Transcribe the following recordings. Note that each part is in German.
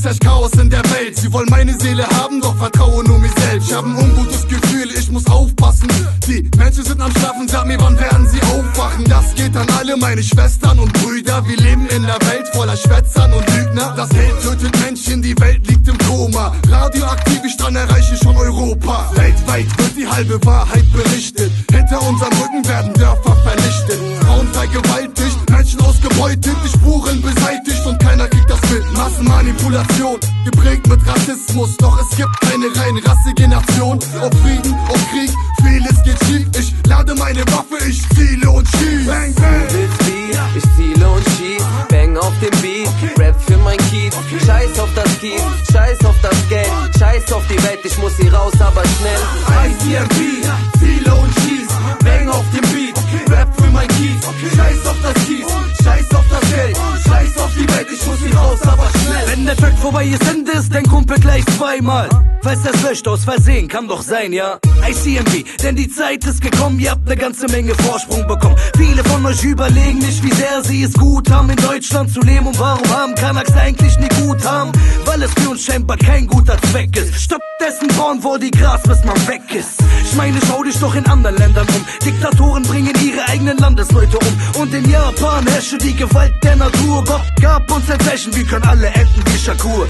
es herrscht Chaos in der Welt. Sie wollen meine Seele haben, doch vertraue nur mir selbst. Ich hab ein ungutes Gefühl, ich muss aufpassen. Die Menschen sind am Schlafen, sag mir, wann werden sie aufwachen? Das geht an alle meine Schwestern und Brüder. Wir leben in der Welt voller Schwätzern und Lügner. Das Geld tötet Menschen, die Welt liegt im Koma. Radioaktiv, ich dran erreiche schon Europa. Weltweit wird die halbe Wahrheit berichtet. Hinter unserem Rücken werden Dörfer vernichtet. Frauen vergewaltigt, Menschen ausgebeutet, die Spuren beseitigt und keiner kriegt das mit. Massenmanipulation, geprägt mit Rassismus. Doch es gibt keine rein rassige Nation. Auf Frieden, auf Krieg, vieles geht schief. Ich lade meine Waffe, ich ziele und schieß. Bang, bang. Du willst Beat, ich ziele und schieß. Bang auf dem Beat, Rap für mein Kiez. Scheiß auf das Kiez, scheiß auf das Geld. Scheiß auf die Welt, ich muss hier raus, aber schnell. ICMP, ziele und schieß. Bang auf dem Beat, Rap für mein Kiez. Scheiß auf das Kiez, scheiß auf das Geld. Scheiß auf die Welt, ich muss hier raus, aber schnell. Wenn der Track vorbei ist, endest dein Kumpel gleich zweimal. Weiß, das löscht aus Versehen, kann doch sein, ja? ICMP, denn die Zeit ist gekommen, ihr habt ne ganze Menge Vorsprung bekommen. Viele von euch überlegen nicht, wie sehr sie es gut haben, in Deutschland zu leben. Und warum haben Kanaks eigentlich nie gut haben? Weil es für uns scheinbar kein guter Zweck ist. Stattdessen bauen wir die Gras, bis man weg ist. Ich meine, schau dich doch in anderen Ländern um. Diktatoren bringen ihre eigenen Landesleute um. Und in Japan herrsche die Gewalt der Natur. Gott gab uns ein Zeichen, wir können alle enden wie Shakur.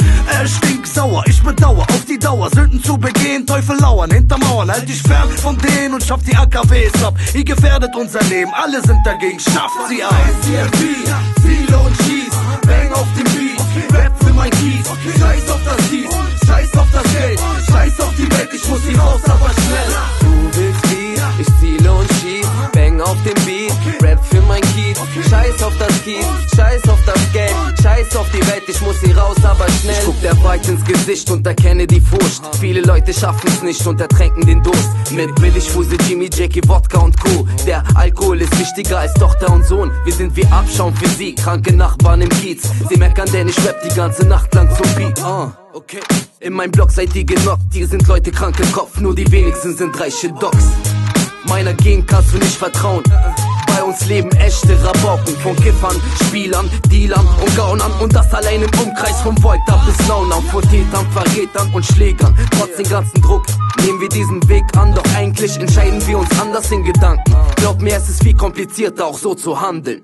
Stinksauer, ich bedauer auf die Dauer. Sünden zu begehen, Teufel lauern hinter Mauern. Halt dich fern von denen und schafft die AKWs ab. Ihr gefährdet unser Leben, alle sind dagegen, schafft sie ab. ICMP, ziele und schieß. Bang auf dem Beat, Rap für mein Kiez. Scheiß auf das Kiez, scheiß auf das Geld. Scheiß auf die Welt, ich muss hier raus, aber schnell. Du willst Beat, ich ziele und schieß. Bang auf dem Beat, Rap für mein Kiez. Scheiß auf das Kiez, scheiß auf das Geld. Scheiß auf die Welt, ich muss hier raus, aber schnell. Ich guck der Wahrheit ins Gesicht und erkenne die Furcht. Viele Leute schaffen's nicht und ertränken den Durst. Mit Billigfuse, Jimmy, Jackie, Wodka und Co. Der Alkohol ist wichtiger als Tochter und Sohn. Wir sind wie Abschaum für sie, kranke Nachbarn im Kiez. Sie meckern, denn ich rap die ganze Nacht lang zum Beat. Okay. In meinem Block seid ihr genockt, hier sind Leute krank im Kopf. Nur die wenigsten sind reiche Docs. Meiner Gegend kannst du nicht vertrauen. Bei uns leben echte Rabauken, von Kiffern, Spielern, Dealern und Gaunern. Und das allein im Umkreis von Volta bis Launern. Von Tätern, Verrätern und Schlägern. Trotz den ganzen Druck nehmen wir diesen Weg an. Doch eigentlich entscheiden wir uns anders in Gedanken. Glaub mir, es ist viel komplizierter, auch so zu handeln.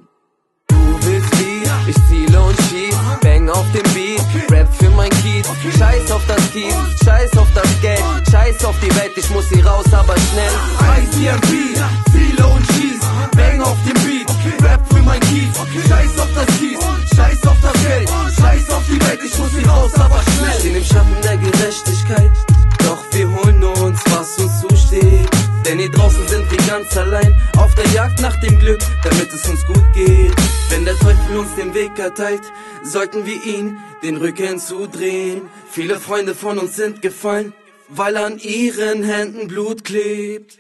Du willst Beat, ich ziele und schieß. Bang auf dem Beat, Rap für mein Kiez. Scheiß auf das Kiez, scheiß auf das Geld. Scheiß auf die Welt, ich muss hier raus, aber schnell. ICMP, ziele und schieß. Bang auf dem Beat, Rap für mein Kiez. Scheiß auf das Kiez, scheiß auf das Geld. Scheiß auf die Welt, ich muss hier raus, aber schnell. Stehen im Schatten der Gerechtigkeit, doch wir holen uns, was uns zusteht. Denn hier draußen sind wir ganz allein, auf der Jagd nach dem Glück, damit es uns gut geht. Wenn der Teufel uns den Weg erteilt, sollten wir ihn den Rücken zudrehen. Viele Freunde von uns sind gefallen, weil an ihren Händen Blut klebt.